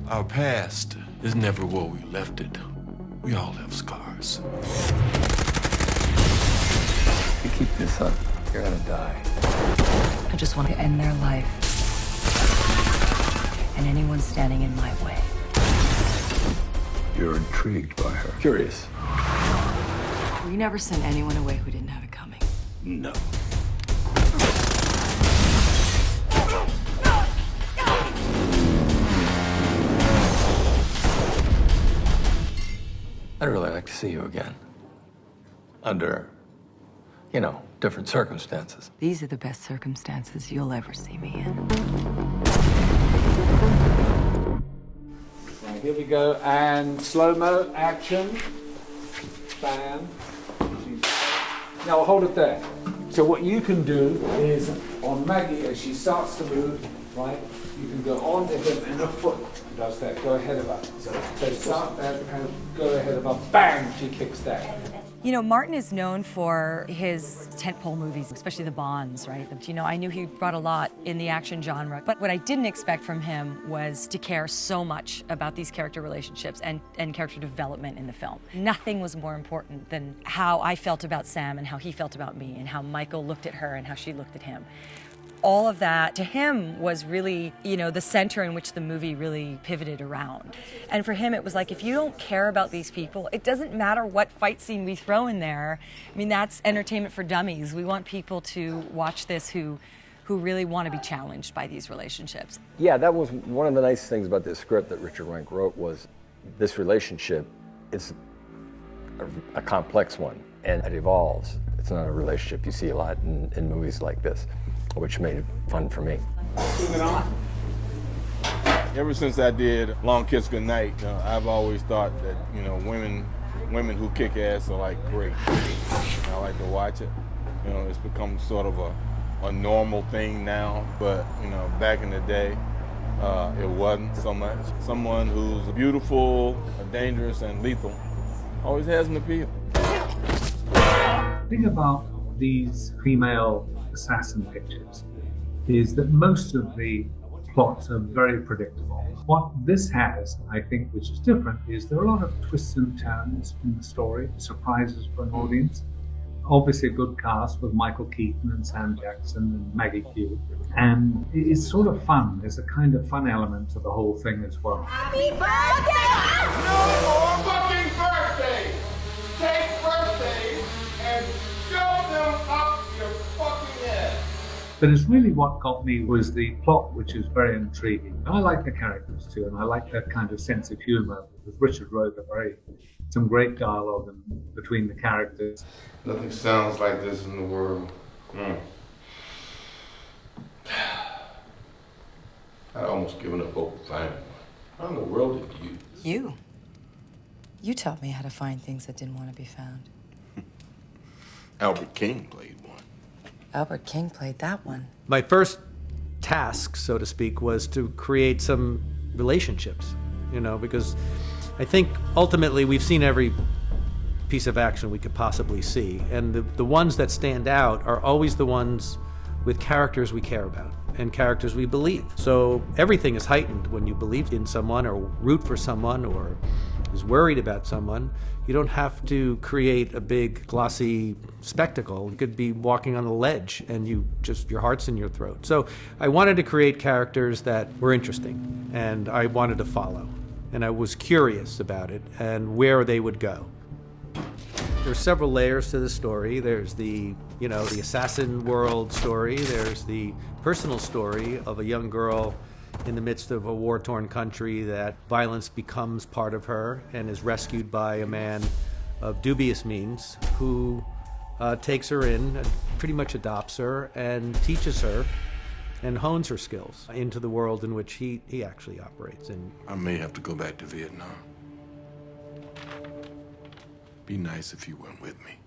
Our past is never where we left it. We all have scars. If you keep this up, you're gonna die. I just want to end their life. And anyone standing in my way. You're intrigued by her. Curious. We never sent anyone away who didn't have it coming. No. I'd really like to see you again. Under, different circumstances. These are the best circumstances you'll ever see me in. Right, here we go, and slow-mo action. Bam. Now hold it there. So what you can do is, on Maggie, as she starts to move, right, you can go on to him and a foot does that, go ahead of her. So start there and go ahead of her, bang, she kicks that. You know, Martin is known for his tentpole movies, especially the Bonds, right? I knew he brought a lot in the action genre, but what I didn't expect from him was to care so much about these character relationships and character development in the film. Nothing was more important than how I felt about Sam and how he felt about me and how Michael looked at her and how she looked at him. All of that, to him, was really, the center in which the movie really pivoted around. And for him, it was like, if you don't care about these people, it doesn't matter what fight scene we throw in there. I mean, that's entertainment for dummies. We want people to watch this who really want to be challenged by these relationships. Yeah, that was one of the nice things about this script that Richard Rank wrote, was this relationship is a complex one, and it evolves. It's not a relationship you see a lot in movies like this, which made it fun for me. Moving on. Ever since I did Long Kiss Goodnight, I've always thought that, women who kick ass are like great. I like to watch it. It's become sort of a normal thing now, but, back in the day, it wasn't so much. Someone who's beautiful, dangerous, and lethal always has an appeal. The thing about these female assassin pictures is that most of the plots are very predictable. What this has, I think, which is different, is there are a lot of twists and turns in the story, surprises for an audience. Obviously a good cast with Michael Keaton and Sam Jackson and Maggie Q. And it's sort of fun. There's a kind of fun element to the whole thing as well. Happy birthday! No more fucking birthdays! Take birthdays and shove them up your fucking head! But it's really what got me was the plot, which is very intriguing. I like the characters too, and I like that kind of sense of humor, because Richard wrote some great dialogue between the characters. Nothing sounds like this in the world. I'd almost given up hope of finding one. How in the world did you? You taught me how to find things that didn't want to be found. Albert King played one. Albert King played that one. My first task, so to speak, was to create some relationships, because I think ultimately we've seen every piece of action we could possibly see, and the ones that stand out are always the ones with characters we care about and characters we believe. So everything is heightened when you believe in someone or root for someone or is worried about someone. You don't have to create a big glossy spectacle. You could be walking on a ledge and your heart's in your throat. So I wanted to create characters that were interesting and I wanted to follow. And I was curious about it and where they would go. There's several layers to the story. There's the assassin world story. There's the personal story of a young girl in the midst of a war-torn country that violence becomes part of her and is rescued by a man of dubious means who takes her in, pretty much adopts her, and teaches her and hones her skills into the world in which he actually operates in. I may have to go back to Vietnam. Be nice if you went with me.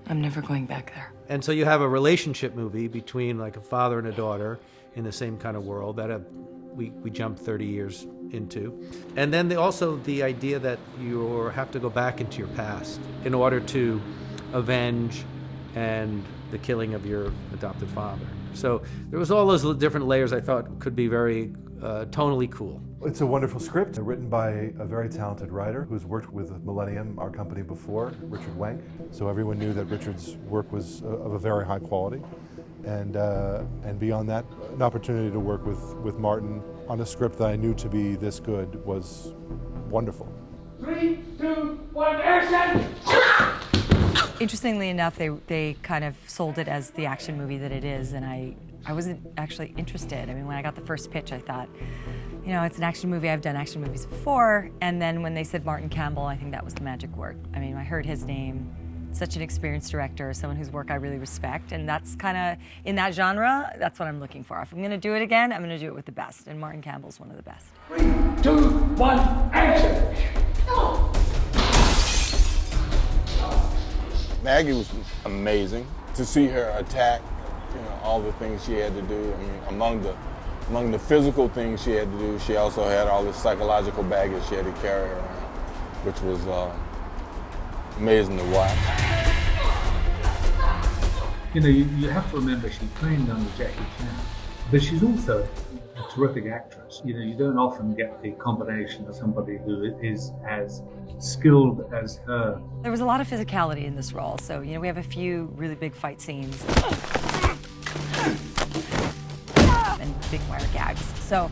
I'm never going back there. And so you have a relationship movie between like a father and a daughter in the same kind of world that we jumped 30 years into. And then also the idea that you have to go back into your past in order to avenge and the killing of your adopted father. So there was all those different layers I thought could be very tonally cool. It's a wonderful script written by a very talented writer who's worked with Millennium, our company, before, Richard Wenk. So everyone knew that Richard's work was of a very high quality. And beyond that, an opportunity to work with Martin on a script that I knew to be this good was wonderful. 3, 2, 1, action! Interestingly enough, they kind of sold it as the action movie that it is, and I wasn't actually interested. I mean, when I got the first pitch, I thought, you know, it's an action movie. I've done action movies before. And then when they said Martin Campbell, I think that was the magic word. I mean, I heard his name. Such an experienced director, someone whose work I really respect, and that's kind of, in that genre, that's what I'm looking for. If I'm going to do it again, I'm going to do it with the best, and Martin Campbell's one of the best. 3, 2, 1, action! Maggie was amazing. To see her attack, you know, all the things she had to do. I mean, among the physical things she had to do, she also had all this psychological baggage she had to carry around, which was amazing to watch. You know, you have to remember she trained under Jackie Chan, but she's also a terrific actress. You know, you don't often get the combination of somebody who is as skilled as her. There was a lot of physicality in this role, so, you know, we have a few really big fight scenes and big wire gags. So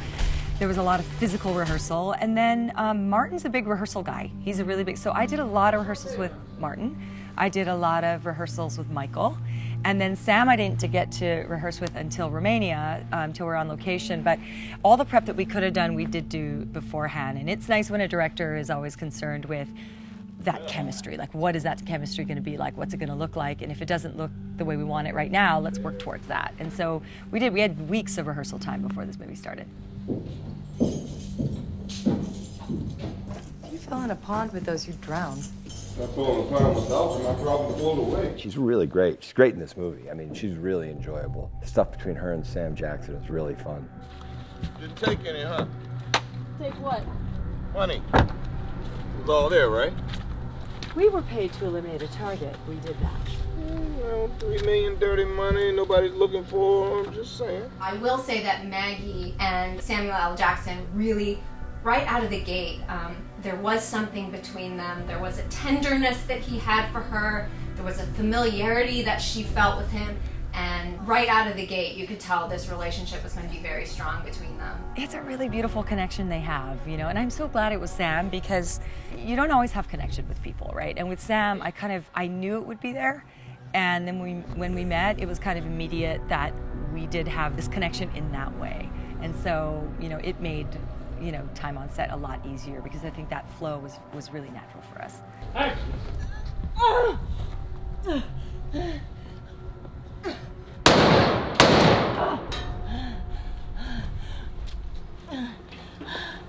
there was a lot of physical rehearsal, and then Martin's a big rehearsal guy. He's a really big, so I did a lot of rehearsals with Martin. I did a lot of rehearsals with Michael. And then Sam I didn't get to rehearse with until Romania, until we were on location. But all the prep that we could have done, we did do beforehand. And it's nice when a director is always concerned with that chemistry. Like, what is that chemistry going to be like? What's it going to look like? And if it doesn't look the way we want it right now, let's work towards that. And so we did. We had weeks of rehearsal time before this movie started. If you fell in a pond with those, you'd drown. I fell in a pond myself and I probably float away. She's really great. She's great in this movie. I mean, she's really enjoyable. The stuff between her and Sam Jackson is really fun. Didn't take any, huh? Take what? Money. It was all there, right? We were paid to eliminate a target. We did that. Well, $3 million dirty money, nobody's looking for them, just saying. I will say that Maggie and Samuel L. Jackson really, right out of the gate, there was something between them. There was a tenderness that he had for her. There was a familiarity that she felt with him. And right out of the gate, you could tell this relationship was going to be very strong between them. It's a really beautiful connection they have, you know, and I'm so glad it was Sam, because you don't always have connection with people, right? And with Sam, I knew it would be there. And then when we met, it was kind of immediate that we did have this connection in that way. And so, you know, it made, you know, time on set a lot easier, because I think that flow was really natural for us.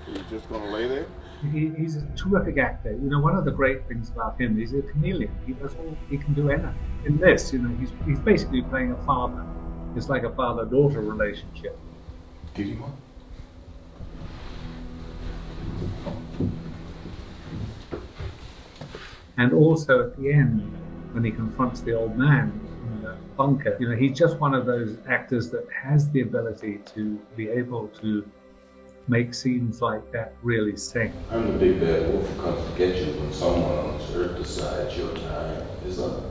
You're just gonna lay there? He's a terrific actor. You know, one of the great things about him is he's a chameleon. He can do anything. In this, you know, he's basically playing a father. It's like a father-daughter relationship. Did you want? And also at the end, when he confronts the old man in the bunker, you know, he's just one of those actors that has the ability to be able to make scenes like that really sing. I'm the big bad wolf who comes to get you when someone on this earth decides your time is up.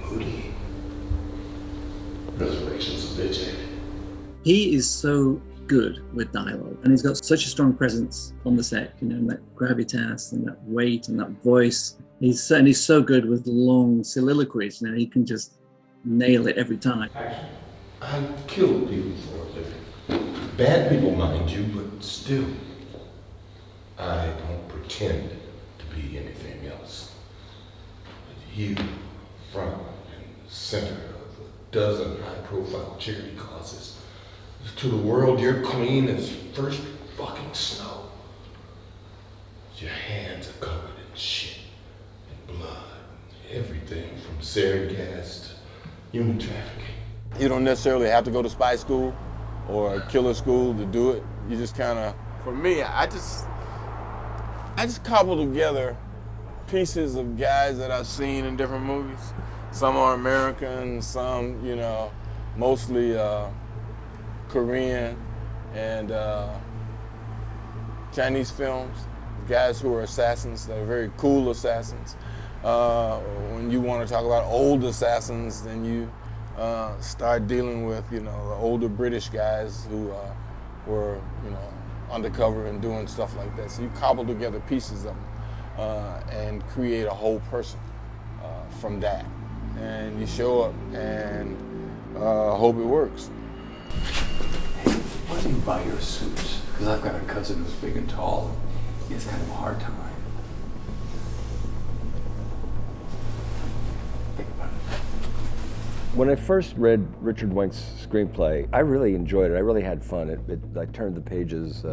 Moody. Resurrection's a bitch, ain't it? He is so good with dialogue, and he's got such a strong presence on the set, you know, and that gravitas and that weight and that voice. He's so good with long soliloquies. You know, he can just nail it every time. I kill people for a living. Bad people, mind you, but still, I don't pretend to be anything else. But you, front and center of a dozen high-profile charity causes, to the world, you're clean as first fucking snow. Your hands are covered in shit and blood, everything from sarin gas to human trafficking. You don't necessarily have to go to spy school or killer school to do it. You just kind of, for me, I just cobble together pieces of guys that I've seen in different movies. Some are American, some, you know, mostly Korean and Chinese films, guys who are assassins that are very cool assassins. When you want to talk about old assassins, then you start dealing with, you know, the older British guys who were, you know, undercover and doing stuff like that. So you cobble together pieces of them and create a whole person from that. And you show up and hope it works. Hey, why don't you buy your suits? Because I've got a cousin who's big and tall. He has kind of a hard time. When I first read Richard Wenk's screenplay, I really enjoyed it. I really had fun. I turned the pages,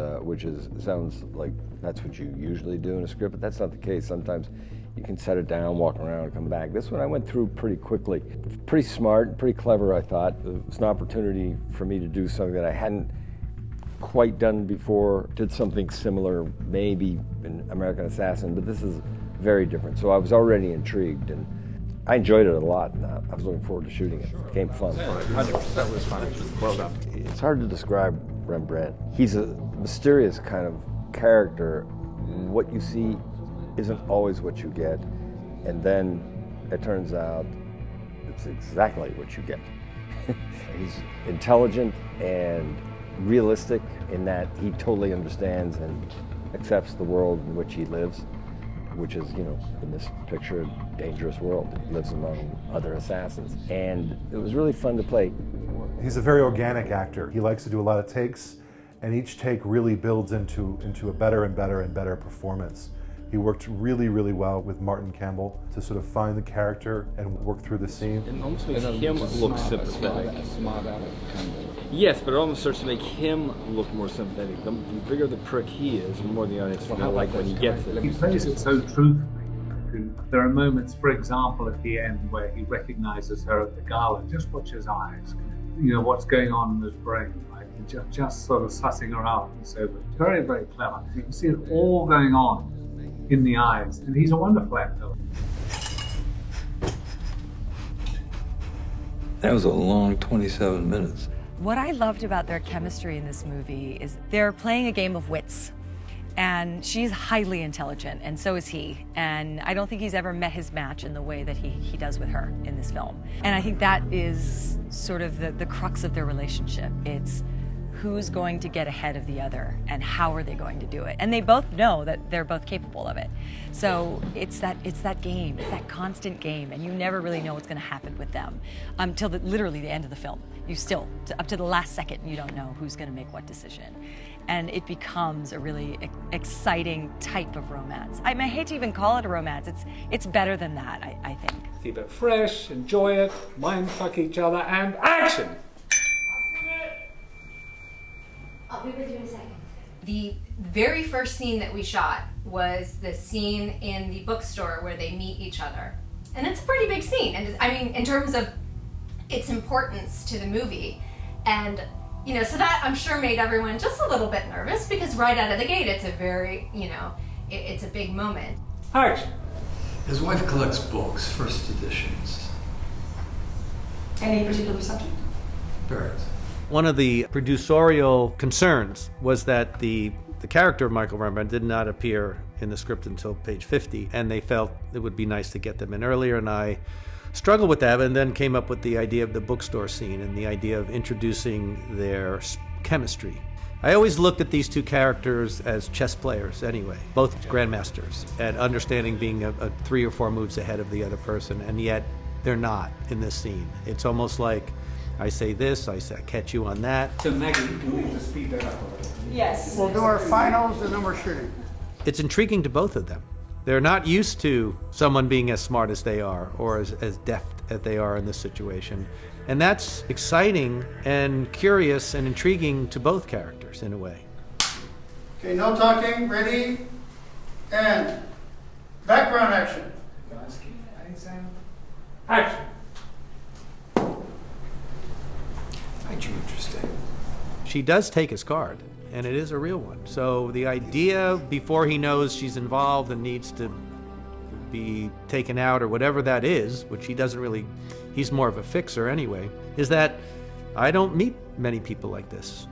sounds like that's what you usually do in a script, but that's not the case. Sometimes you can set it down, walk around, and come back. This one I went through pretty quickly. Pretty smart, pretty clever, I thought. It was an opportunity for me to do something that I hadn't quite done before. Did something similar, maybe in American Assassin, but this is very different. So I was already intrigued, and I enjoyed it a lot, and I was looking forward to shooting it. It became fun. 100%. That was fun. Well done. It's hard to describe Rembrandt. He's a mysterious kind of character. What you see isn't always what you get, and then it turns out it's exactly what you get. He's intelligent and realistic in that he totally understands and accepts the world in which he lives, which is, you know, in this picture, a dangerous world. He lives among other assassins. And it was really fun to play. He's a very organic actor. He likes to do a lot of takes, and each take really builds into a better and better and better performance. He worked really, really well with Martin Campbell to sort of find the character and work through the scene. It almost makes him look sympathetic. Yes, but it almost starts to make him look more sympathetic. The bigger the prick he is, the more the audience will like when he gets it. He plays it so truthfully. There are moments, for example, at the end where he recognizes her at the gala. Just watch his eyes. You know, what's going on in his brain, right? Just sort of sussing her out and so forth. Very, very clever. You can see it all going on in the eyes, and he's a wonderful actor. That was a long 27 minutes. What I loved about their chemistry in this movie is they're playing a game of wits. And she's highly intelligent, and so is he. And I don't think he's ever met his match in the way that he does with her in this film. And I think that is sort of the crux of their relationship. It's who's going to get ahead of the other, and how are they going to do it? And they both know that they're both capable of it. So it's that game, it's that constant game, and you never really know what's going to happen with them until literally the end of the film. You still, up to the last second, you don't know who's going to make what decision. And it becomes a really exciting type of romance. I hate to even call it a romance. It's better than that, I think. Keep it fresh, enjoy it, mind fuck each other, and action! I'll be with you in a second. The very first scene that we shot was the scene in the bookstore where they meet each other. And it's a pretty big scene. And I mean, in terms of its importance to the movie. And, you know, so that I'm sure made everyone just a little bit nervous because right out of the gate, it's a very, you know, it's a big moment. Action. His wife collects books, first editions. Any particular subject? Birds. One of the producerial concerns was that the character of Michael Rembrandt did not appear in the script until page 50, and they felt it would be nice to get them in earlier, and I struggled with that, and then came up with the idea of the bookstore scene and the idea of introducing their chemistry. I always looked at these two characters as chess players anyway, both grandmasters, at understanding being a 3 or 4 moves ahead of the other person, and yet they're not in this scene. It's almost like I say this, I catch you on that. So Maggie, do we need to speed that up a little? Yes. We'll do our finals and then we're shooting. It's intriguing to both of them. They're not used to someone being as smart as they are or as deft as they are in this situation. And that's exciting and curious and intriguing to both characters in a way. Okay, no talking, ready, and background action. Action. Find you interesting. She does take his card, and it is a real one. So the idea, before he knows she's involved and needs to be taken out or whatever that is, which he doesn't really, he's more of a fixer anyway, is that I don't meet many people like this,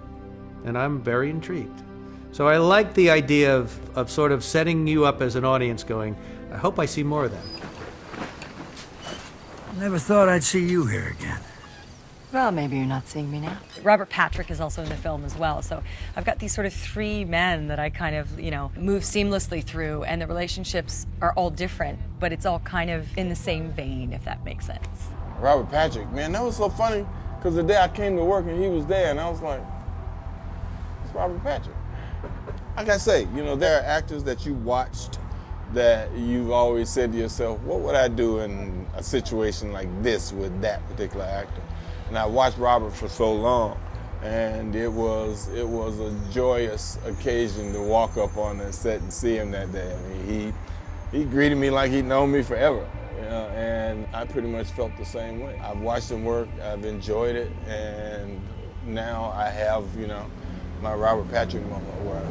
and I'm very intrigued. So I like the idea of sort of setting you up as an audience going, I hope I see more of that. Never thought I'd see you here again. Well, maybe you're not seeing me now. Robert Patrick is also in the film as well, so I've got these sort of three men that I kind of, move seamlessly through, and the relationships are all different, but it's all kind of in the same vein, if that makes sense. Robert Patrick, man, that was so funny, because the day I came to work and he was there, and I was like, it's Robert Patrick. Like I say, there are actors that you watched that you've always said to yourself, what would I do in a situation like this with that particular actor? And I watched Robert for so long, and it was a joyous occasion to walk up on that set and see him that day. I mean, he greeted me like he'd known me forever, and I pretty much felt the same way. I've watched him work, I've enjoyed it, and now I have, my Robert Patrick moment where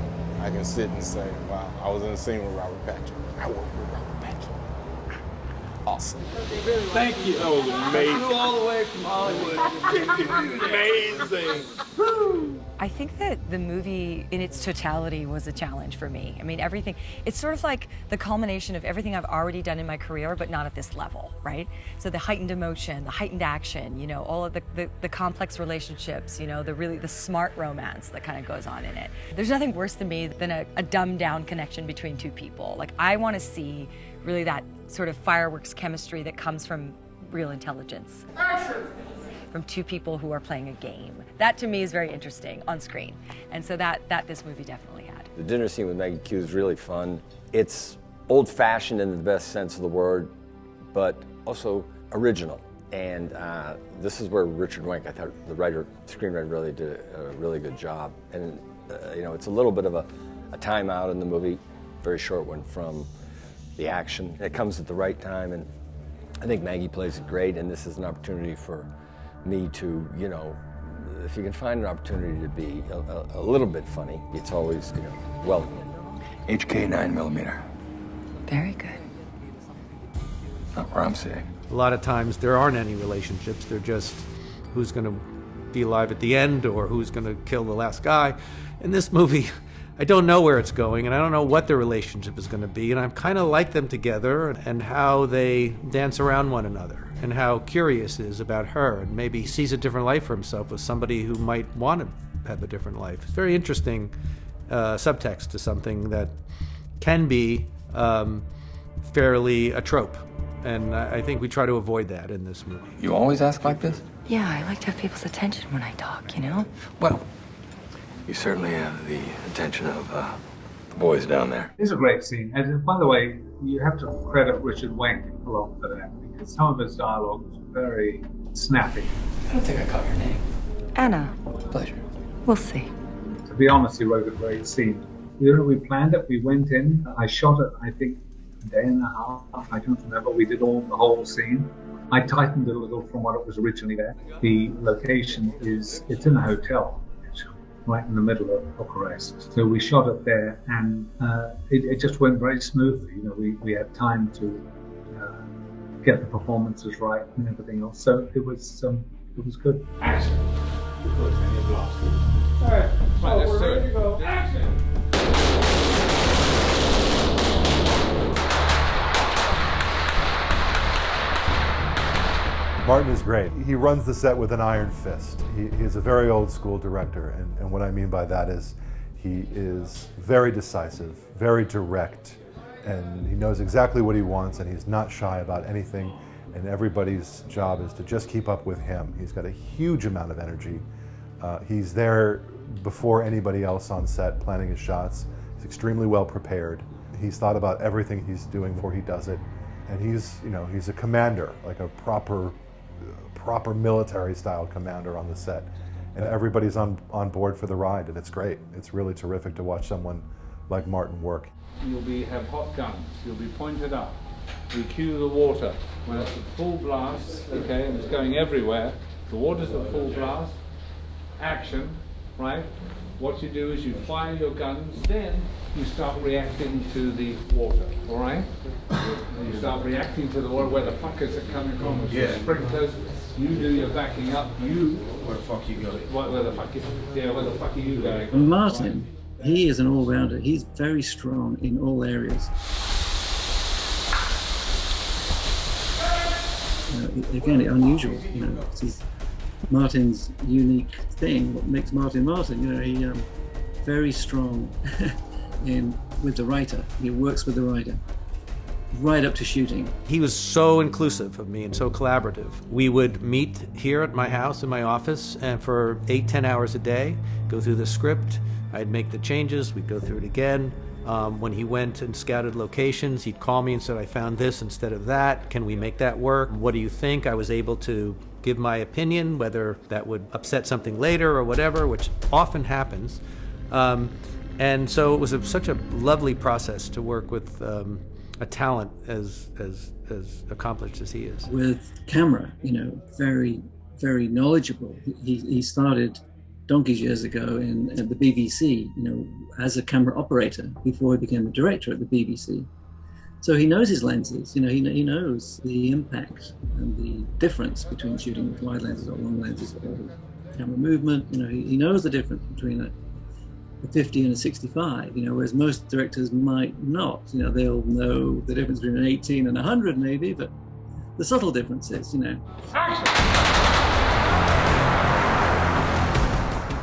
I can sit and say, wow, I was in the scene with Robert Patrick. I worked with Robert Patrick. Awesome. Thank you. That was amazing. Flew all the way from Hollywood. Amazing. I think that the movie in its totality was a challenge for me. I mean, everything, it's sort of like the culmination of everything I've already done in my career, but not at this level, right? So the heightened emotion, the heightened action, all of the complex relationships, the smart romance that kind of goes on in it. There's nothing worse to me than a dumbed down connection between two people. Like, I want to see really that sort of fireworks chemistry that comes from real intelligence. Action! From two people who are playing a game. That to me is very interesting on screen. And so that this movie definitely had. The dinner scene with Maggie Q is really fun. It's old-fashioned in the best sense of the word, but also original. And this is where Richard Wenk, I thought the screenwriter really did a really good job. And it's a little bit of a timeout in the movie, very short one from the action. It comes at the right time, and I think Maggie plays it great, and this is an opportunity for me to, if you can find an opportunity to be a little bit funny, it's always, welcome. HK 9mm. Very good. Not where I'm sitting. A lot of times there aren't any relationships, they're just who's going to be alive at the end or who's going to kill the last guy. In this movie, I don't know where it's going, and I don't know what their relationship is going to be, and I kind of like them together and how they dance around one another and how curious is about her and maybe sees a different life for himself with somebody who might want to have a different life. It's very interesting subtext to something that can be fairly a trope, and I think we try to avoid that in this movie. You always ask like this? Yeah, I like to have people's attention when I talk, Well, you certainly have the attention of the boys down there. It's a great scene. And by the way, you have to credit Richard Wenk a lot for that, because some of his dialogue was very snappy. I don't think I caught your name. Anna. Pleasure. We'll see. To be honest, he wrote a great scene. We planned it, we went in, I shot it, I think, a day and a half, I don't remember. We did the whole scene. I tightened it a little from what it was originally there. The location it's in a hotel, right in the middle of Bucharest. So we shot it there, and it just went very smoothly. We had time to get the performances right and everything else. So it was good. Action. Good, and you've lost. All right, we're ready to go. Action. Martin is great. He runs the set with an iron fist. He is a very old school director, and what I mean by that is he is very decisive, very direct, and he knows exactly what he wants, and he's not shy about anything, and everybody's job is to just keep up with him. He's got a huge amount of energy. He's there before anybody else on set planning his shots. He's extremely well prepared. He's thought about everything he's doing before he does it, and he's a commander, like a proper military style commander on the set, and everybody's on board for the ride, and it's great. It's really terrific to watch someone like Martin work. You'll have hot guns, you'll be pointed up. We cue the water when it's at full blast, okay, and it's going everywhere. The water's at full blast, action, right? What you do is you fire your guns, then you start reacting to the water, all right? You start reacting to the water, where the fuck is it coming from? It's the sprinklers. You do your backing up. You. Where the fuck you going? Where the fuck? Where the fuck are you going? And Martin, he is an all-rounder. He's very strong in all areas. Again, unusual. This is Martin's unique thing. What makes Martin Martin? He very strong with the writer. He works with the writer right up to shooting. He was so inclusive of me and so collaborative. We would meet here at my house in my office and for 8-10 hours a day, go through the script. I'd make the changes, we'd go through it again. When he went and scouted locations, he'd call me and said, I found this instead of that. Can we make that work? What do you think? I was able to give my opinion, whether that would upset something later or whatever, which often happens. And so it was such a lovely process to work with a talent as accomplished as he is. With camera, very, very knowledgeable. He started donkeys years ago at the BBC, as a camera operator before he became a director at the BBC. So he knows his lenses, he knows the impact and the difference between shooting with wide lenses or long lenses or camera movement. He knows the difference between a 50 and a 65, whereas most directors might not. They'll know the difference between an 18 and 100 maybe, but the subtle differences,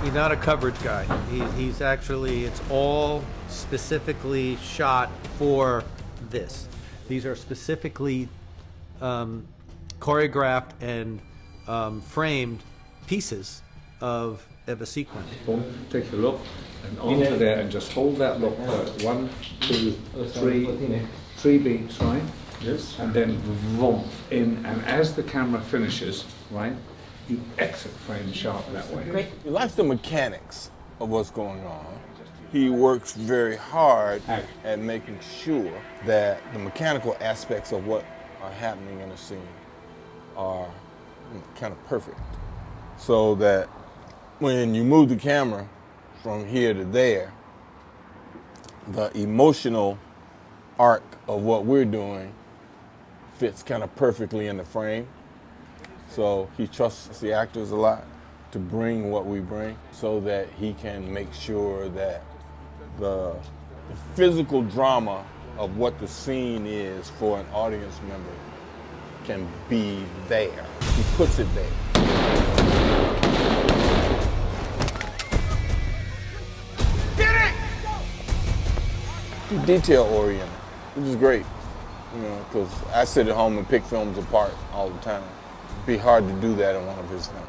He's not a coverage guy. He's actually, it's all specifically shot for this. These are specifically choreographed and framed pieces of a sequence. Take a look and onto there and just hold that look for 1, 2, 3, 3 beats, right? Yes. And then vroom in, and as the camera finishes, right, you exit frame sharp that way. Great. He likes the mechanics of what's going on. He works very hard at making sure that the mechanical aspects of what are happening in a scene are kind of perfect, so that when you move the camera from here to there, the emotional arc of what we're doing fits kind of perfectly in the frame. So he trusts the actors a lot to bring what we bring so that he can make sure that the physical drama of what the scene is for an audience member can be there. He puts it there. Detail oriented, which is great, because I sit at home and pick films apart all the time. It'd be hard to do that in one of his films.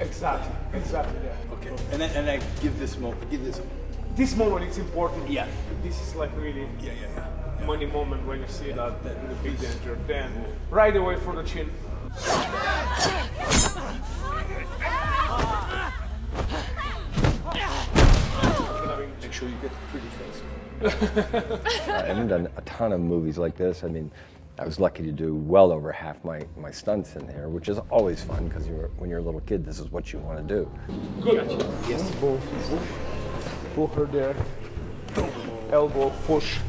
Exactly, yeah. Okay, and then give this moment. This moment is important. Yeah. This is like really money moment when you see that in the big danger. Then right away for the chin. Make sure you get the pretty face. I haven't done a ton of movies like this. I mean, I was lucky to do well over half my stunts in there, which is always fun because when you're a little kid, this is what you want to do. Good. Yes. Pull her there. Elbow, push.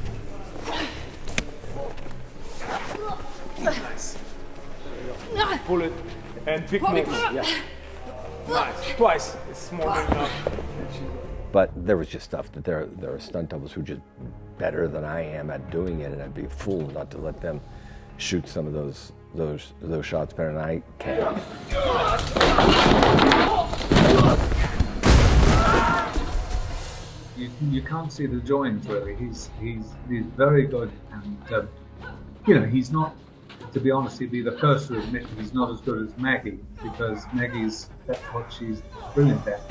Nice. Pull it and big move. Yeah. Nice. Twice. It's more than enough. But there was just stuff that there are stunt doubles who are just better than I am at doing it, and I'd be a fool not to let them shoot some of those shots better than I can. You can't see the joins really. He's very good, and he's not. To be honest, he'd be the first to admit he's not as good as Maggie, because that's what she's brilliant at.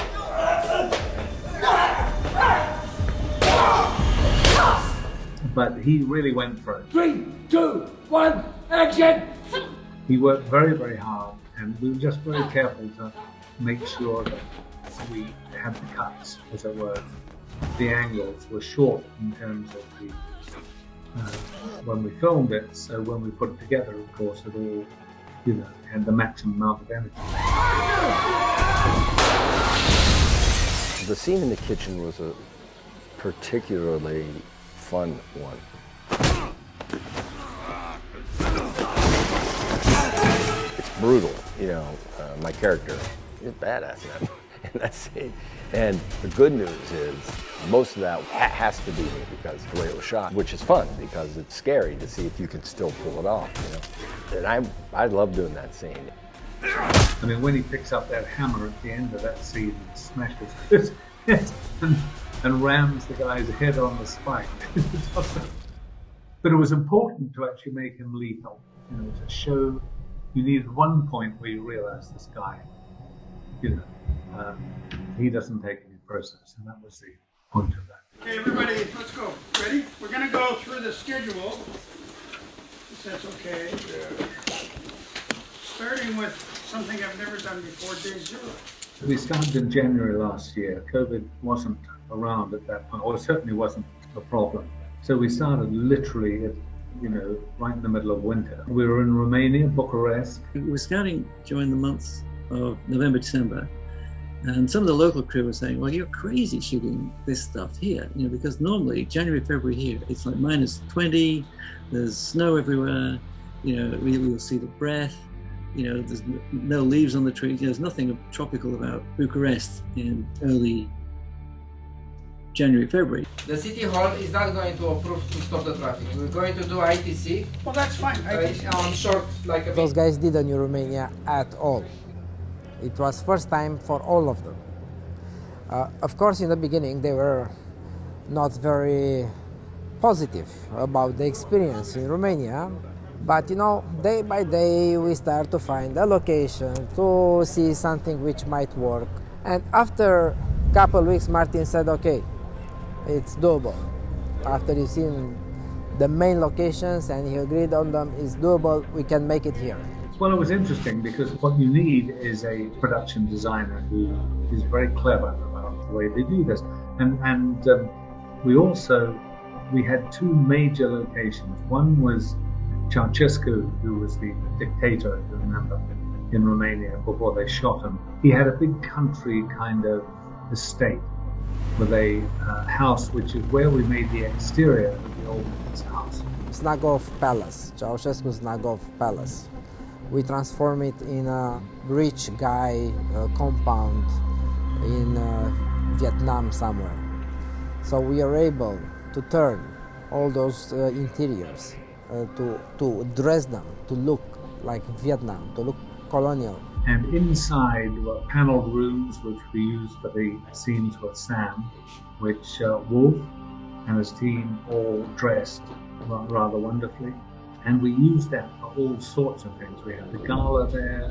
But he really went for it. 3, 2, 1, action! He worked very, very hard, and we were just very careful to make sure that we had the cuts, as it were. The angles were short in terms of the when we filmed it, so when we put it together, of course, it all, had the maximum amount of energy. The scene in the kitchen was a particularly fun one. brutal. You know, my character is badass in that scene. And the good news is most of that has to be me because the way it was shot, which is fun because it's scary to see if you can still pull it off. You know, and I love doing that scene. I mean, when he picks up that hammer at the end of that scene and smashes his head and rams the guy's head on the spike. But it was important to actually make him lethal, you know, to show you needed one point where you realize this guy, you know, he doesn't take any process, and that was the point of that. Okay, everybody, let's go. Ready? We're going to go through the schedule, if that's okay. Starting with something I've never done before, day 0. We started in January last year. COVID wasn't around at that point, or certainly wasn't a problem. So we started literally, you know, right in the middle of winter. We were in Romania, Bucharest. We were scouting during the months of November, December, and some of the local crew were saying, well, you're crazy shooting this stuff here, you know, because normally January, February here, it's like -20, there's snow everywhere, you know, we'll see the breath, you know, there's no leaves on the trees, there's nothing tropical about Bucharest in early January, February. The city hall is not going to approve to stop the traffic. We're going to do ITC. Well, that's fine. On short, like a Those guys didn't in Romania at all. It was first time for all of them. Of course, in the beginning, they were not very positive about the experience in Romania. But, you know, day by day, we start to find a location, to see something which might work. And after a couple of weeks, Martin said, okay, it's doable. After you've seen the main locations and he agreed on them, it's doable, we can make it here. Well, it was interesting because what you need is a production designer who is very clever about the way they do this. And we had two major locations. One was Ceausescu, who was the dictator, if you remember, in Romania before they shot him. He had a big country kind of estate with a house, which is where we made the exterior of the old man's house. Snagov Palace, Ceausescu's Snagov Palace. We transform it in a rich guy compound in Vietnam somewhere. So we are able to turn all those interiors, to dress them, to look like Vietnam, to look colonial. And inside were paneled rooms which we used for the scenes with Sam, which Wolf and his team all dressed rather wonderfully. And we used that for all sorts of things. We had the gala there.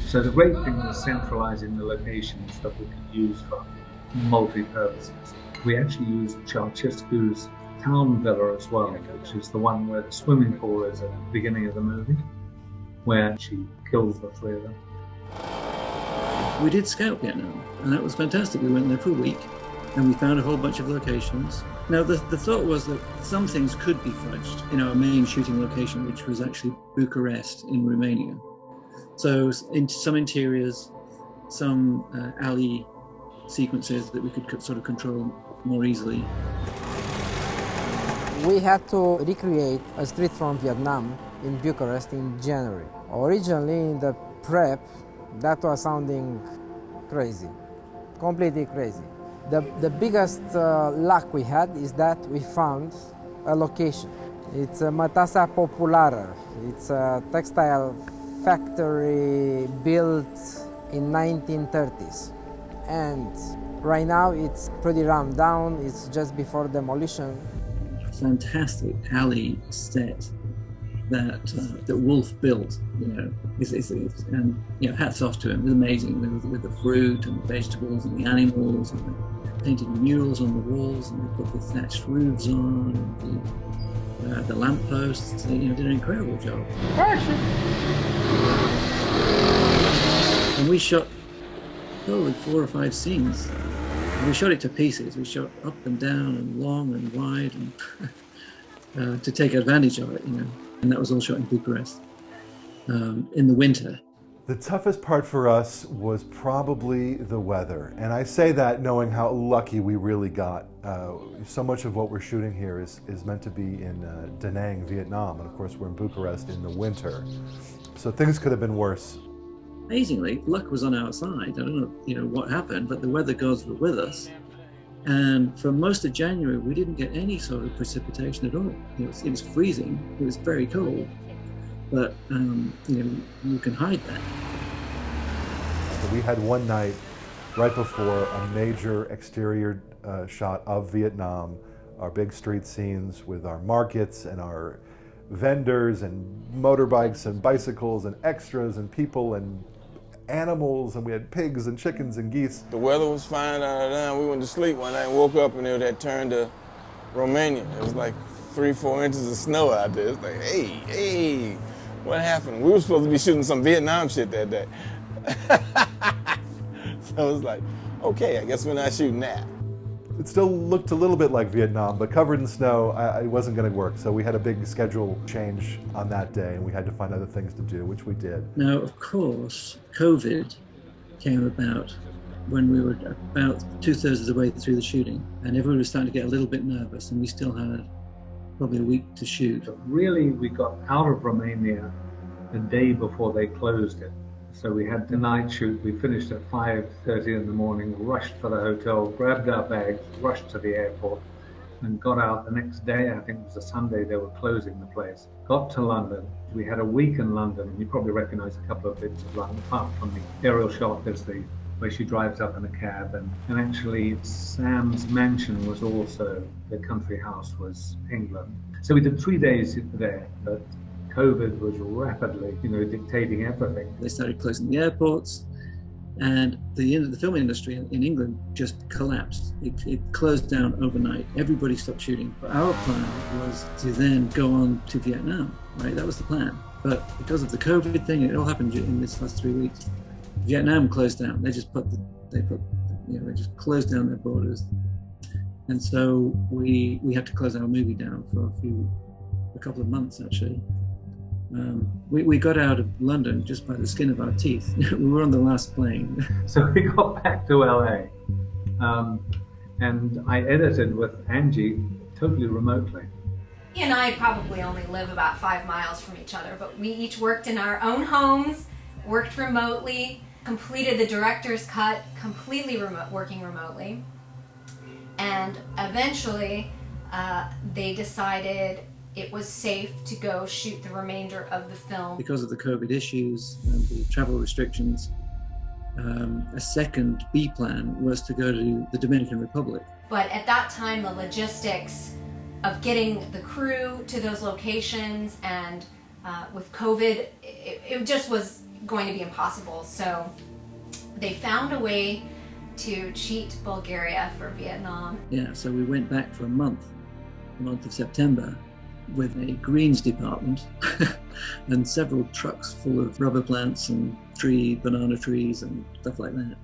So the great thing was centralizing the locations that we could use for multi-purposes. We actually used Ceausescu's town villa as well, which is the one where the swimming pool is at the beginning of the movie, where she kills the three of them. We did scout Vietnam, and that was fantastic. We went there for a week, and we found a whole bunch of locations. Now, the thought was that some things could be fudged in our main shooting location, which was actually Bucharest in Romania. So in some interiors, some alley sequences that we could sort of control more easily. We had to recreate a street from Vietnam in Bucharest in January. Originally, in the prep, that was sounding crazy, completely crazy. The biggest luck we had is that we found a location. It's a Mătasa Populară. It's a textile factory built in 1930s. And right now it's pretty run down. It's just before demolition. Fantastic alley set that Wolf built, you know, and you know, hats off to him. It was amazing with the fruit and the vegetables and the animals and the painted murals on the walls, and they put the thatched roofs on, and the lampposts. You know, did an incredible job. And we shot probably 4 or 5 scenes. And we shot it to pieces. We shot up and down and long and wide, and to take advantage of it, you know. And that was all shot in Bucharest in the winter. The toughest part for us was probably the weather. And I say that knowing how lucky we really got. So much of what we're shooting here is meant to be in Da Nang, Vietnam. And of course, we're in Bucharest in the winter. So things could have been worse. Amazingly, luck was on our side. I don't know, what happened, but the weather gods were with us. And for most of January, we didn't get any sort of precipitation at all. It was freezing. It was very cold, but you can hide that. We had one night right before a major exterior shot of Vietnam, our big street scenes with our markets and our vendors and motorbikes and bicycles and extras and people and animals, and we had pigs and chickens and geese. The weather was fine. We went to sleep one night and woke up and it had turned to Romania. It was like 3-4 inches of snow out there. It's like, hey, what happened? We were supposed to be shooting some Vietnam shit that day. So it was like, okay, I guess we're not shooting that. It still looked a little bit like Vietnam, but covered in snow, it wasn't going to work. So we had a big schedule change on that day, and we had to find other things to do, which we did. Now, of course, COVID came about when we were about 2/3 of the way through the shooting, and everyone was starting to get a little bit nervous, and we still had probably a week to shoot. But really, we got out of Romania the day before they closed it. So we had the night shoot. We finished at 5:30 in the morning, rushed for the hotel, grabbed our bags, rushed to the airport, and got out the next day. I think it was a Sunday, they were closing the place. Got to London. We had a week in London, and you probably recognize a couple of bits of London, apart from the aerial shot. There's where she drives up in a cab, and actually Sam's mansion was also, the country house was England. So we did 3 days there, but COVID was rapidly, dictating everything. They started closing the airports, and the filming industry in England just collapsed. It closed down overnight. Everybody stopped shooting. But our plan was to then go on to Vietnam, right? That was the plan. But because of the COVID thing, it all happened in this last 3 weeks. Vietnam closed down. They just they just closed down their borders, and so we had to close our movie down for a couple of months actually. We got out of London just by the skin of our teeth. We were on the last plane. So we got back to LA, and I edited with Angie totally remotely. He and I probably only live about 5 miles from each other, but we each worked in our own homes, worked remotely, completed the director's cut completely working remotely, and eventually they decided it was safe to go shoot the remainder of the film. Because of the COVID issues and the travel restrictions, a second B plan was to go to the Dominican Republic. But at that time, the logistics of getting the crew to those locations and with COVID, it just was going to be impossible. So they found a way to cheat Bulgaria for Vietnam. Yeah, so we went back for a month of September, with a greens department and several trucks full of rubber plants and banana trees and stuff like that.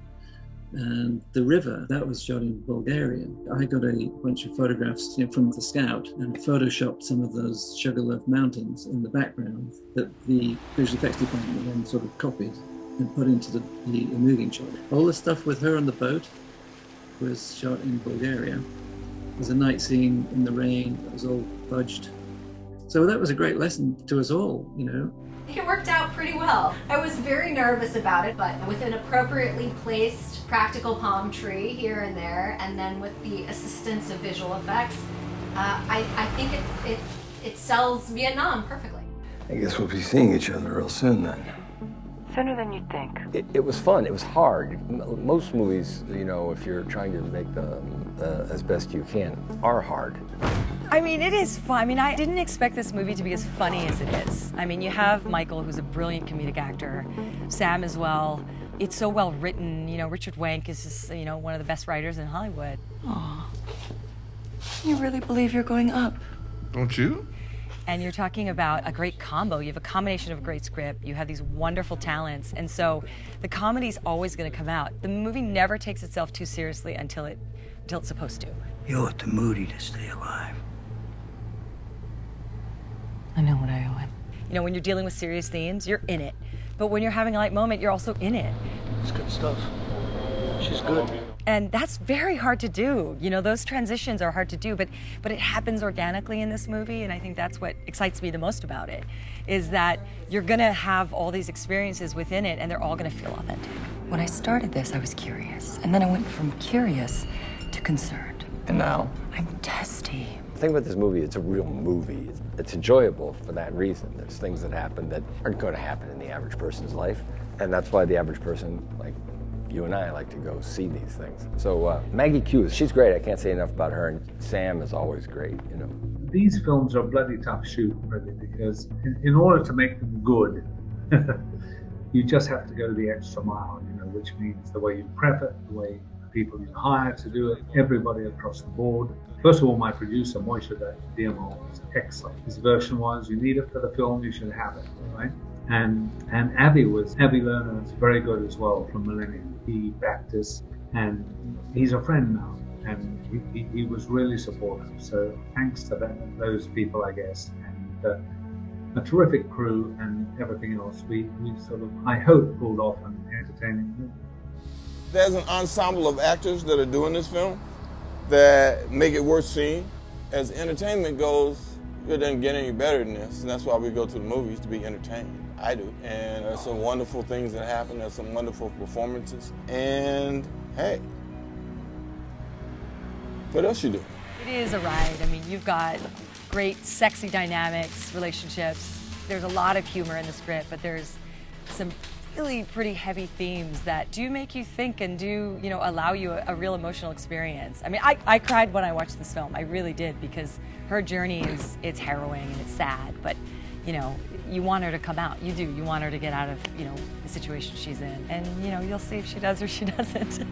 And the river, that was shot in Bulgaria. I got a bunch of photographs from the Scout and photoshopped some of those Sugarloaf Mountains in the background that the visual effects department then sort of copied and put into the moving shot. All the stuff with her on the boat was shot in Bulgaria. There's a night scene in the rain that was all fudged. So that was a great lesson to us all, It worked out pretty well. I was very nervous about it, but with an appropriately placed practical palm tree here and there, and then with the assistance of visual effects, I think it sells Vietnam perfectly. I guess we'll be seeing each other real soon then. Sooner than you'd think. It was fun. It was hard. Most movies, if you're trying to make as best you can, are hard. I mean, it is fun. I mean, I didn't expect this movie to be as funny as it is. I mean, you have Michael, who's a brilliant comedic actor, Sam as well. It's so well written. Richard Wank is just, one of the best writers in Hollywood. Aw. You really believe you're going up? Don't you? And you're talking about a great combo. You have a combination of a great script. You have these wonderful talents. And so the comedy's always going to come out. The movie never takes itself too seriously until it's supposed to. You owe it to Moody to stay alive. I know what I owe him. When you're dealing with serious themes, you're in it. But when you're having a light moment, you're also in it. It's good stuff. She's good. And that's very hard to do. You know, those transitions are hard to do, but it happens organically in this movie, and I think that's what excites me the most about it, is that you're gonna have all these experiences within it, and they're all gonna feel authentic. When I started this, I was curious, and then I went from curious to concerned. And now? I'm testy. The thing about this movie, it's a real movie. It's enjoyable for that reason. There's things that happen that aren't going to happen in the average person's life, and that's why the average person, like you and I, like to go see these things. So Maggie Q, she's great. I can't say enough about her, and Sam is always great, you know. These films are a bloody tough shoot, really, because in order to make them good, you just have to go the extra mile, you know, which means the way you prep it, the way the people you hire to do it, everybody across the board. First of all, my producer, Moishe Diamond, is excellent. His version was, you need it for the film, you should have it, right? And Avi Lerner is very good as well from Millennium. He backed us, and he's a friend now, and he was really supportive. So thanks to those people, I guess, and a terrific crew and everything else. We sort of, I hope, pulled off an entertaining movie. There's an ensemble of actors that are doing this film that make it worth seeing. As entertainment goes, it doesn't get any better than this, and that's why we go to the movies, to be entertained. I do. And there's some wonderful things that happen. There's some wonderful performances. And hey, what else you do? It is a ride. I mean, you've got great sexy dynamics, relationships. There's a lot of humor in the script, but there's some really pretty heavy themes that do make you think and do, you know, allow you a real emotional experience. I mean, I cried when I watched this film. I really did, because her journey it's harrowing and it's sad, but, you know, you want her to come out. You do. You want her to get out of, you know, the situation she's in. And, you know, you'll see if she does or she doesn't.